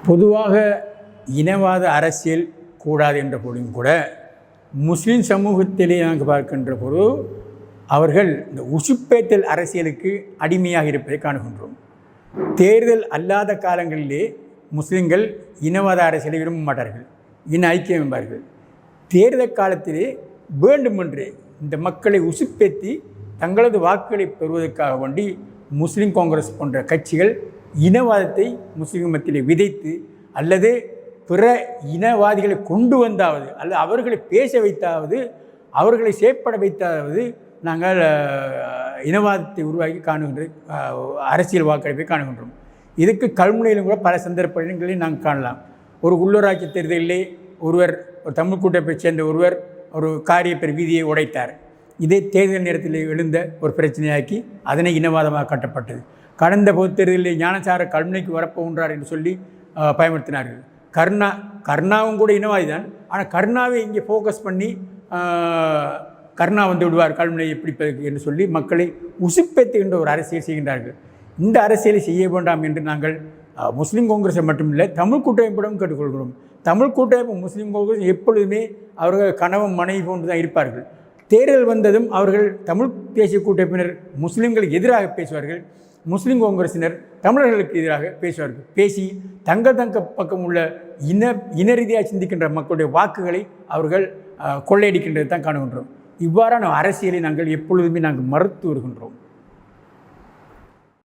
பொதுவாக இனவாத அரசியல் கூடாது என்ற போதும் கூட முஸ்லீம் சமூகத்திலே நாங்கள் பார்க்கின்ற போது அவர்கள் இந்த உசுப்பேத்தல் அரசியலுக்கு அடிமையாக இருப்பதை காணுகின்றோம். தேர்தல் அல்லாத காலங்களிலே முஸ்லீம்கள் இனவாத அரசியலை விரும்ப மாட்டார்கள், இன ஐக்கியம் என்பார்கள். தேர்தல் காலத்திலே வேண்டுமென்றே இந்த மக்களை உசுப்பேற்றி தங்களது வாக்குகளை பெறுவதற்காக வேண்டி முஸ்லீம் காங்கிரஸ் போன்ற கட்சிகள் இனவாதத்தை முஸ்லீம் மத்தியிலே விதைத்து அல்லது பிற இனவாதிகளை கொண்டு வந்தாவது அல்லது அவர்களை பேச வைத்தாவது அவர்களை செயற்பட வைத்தாவது நாங்கள் இனவாதத்தை உருவாக்கி காணுகின்ற அரசியல் வாக்கெடுப்பை காணுகின்றோம். இதுக்கு கல்முனையிலும் கூட பல சந்தர்ப்பங்களையும் நாங்கள் காணலாம். ஒரு உள்ளூராட்சி தேர்தலிலே ஒரு தமிழ் கூட்டமைப்பைச் சேர்ந்த ஒருவர் ஒரு காரியப்பெரு வீதியை உடைத்தார். இதே தேர்தல் நேரத்தில் எழுந்த ஒரு பிரச்சனையாக்கி அதனை இனவாதமாக காட்டப்பட்டது. கடந்த பொது தேர்தலில் ஞானசார கல்முனைக்கு வரப்போகின்றார் என்று சொல்லி பயன்படுத்தினார்கள். கருணாவும் கூட இனவாதி தான். ஆனால் கருணாவை இங்கே ஃபோக்கஸ் பண்ணி கருணா வந்து விடுவார் கல்முனையை பிடிப்பதற்கு என்று சொல்லி மக்களை உசுப்பேற்றுகின்ற ஒரு அரசியல் செய்கின்றார்கள். இந்த அரசியலை செய்ய வேண்டாம் என்று நாங்கள் முஸ்லீம் காங்கிரஸை மட்டுமில்லை தமிழ் கூட்டமைப்பிடம் கேட்டுக்கொள்கிறோம். தமிழ் கூட்டமைப்பு முஸ்லீம் காங்கிரஸ் எப்பொழுதுமே அவர்கள் கணவன் மனைவி போன்று தான் இருப்பார்கள். தேர்தல் வந்ததும் அவர்கள் தமிழ் தேசிய கூட்டமைப்பினர் முஸ்லீம்களுக்கு எதிராக பேசுவார்கள், முஸ்லீம் காங்கிரசினர் தமிழர்களுக்கு எதிராக பேசுவார்கள். பேசி தங்கள் பக்கம் உள்ள இன ரீதியாக சிந்திக்கின்ற மக்களுடைய வாக்குகளை அவர்கள் கொள்ளையடிக்கின்றது தான் காணுகின்றோம். இவ்வாறான அரசியலை நாங்கள் எப்பொழுதுமே மறுத்து வருகின்றோம்.